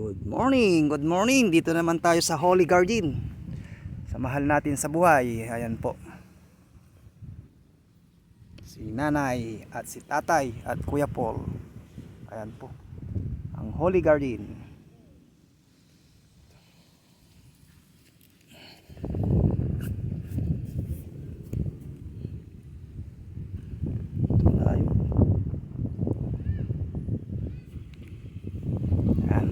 Good morning. Dito naman tayo sa Holy Garden. Sa mahal natin sa buhay. Ayan po. Si nanay at si tatay at kuya Paul. Ayan po. Ang Holy Garden. Ito tayo. Ayan.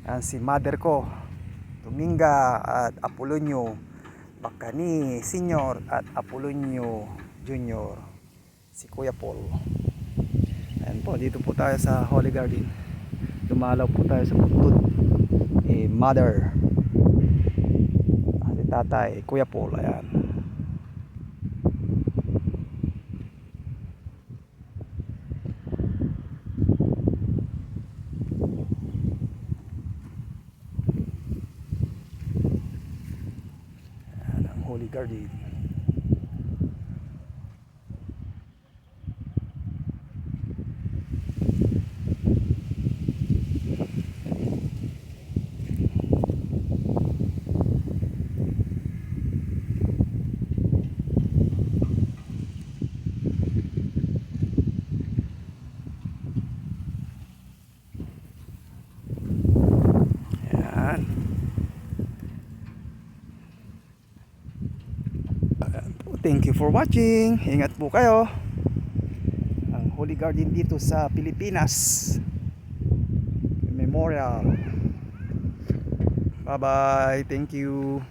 Ayan si mother ko. Dominga at Apolonio Bacani Senior at Apolonio Junior. Si Kuya Paul. Ayan po, dito po tayo sa Holy Garden. Dumalaw po tayo sa puntod. Mother. Si tatay, Kuya Paul. Ayan. Ayan ang Holy Garden. Thank you for watching. Ingat po kayo. Ang Holy Garden dito sa Pilipinas. Memorial. Bye bye. Thank you.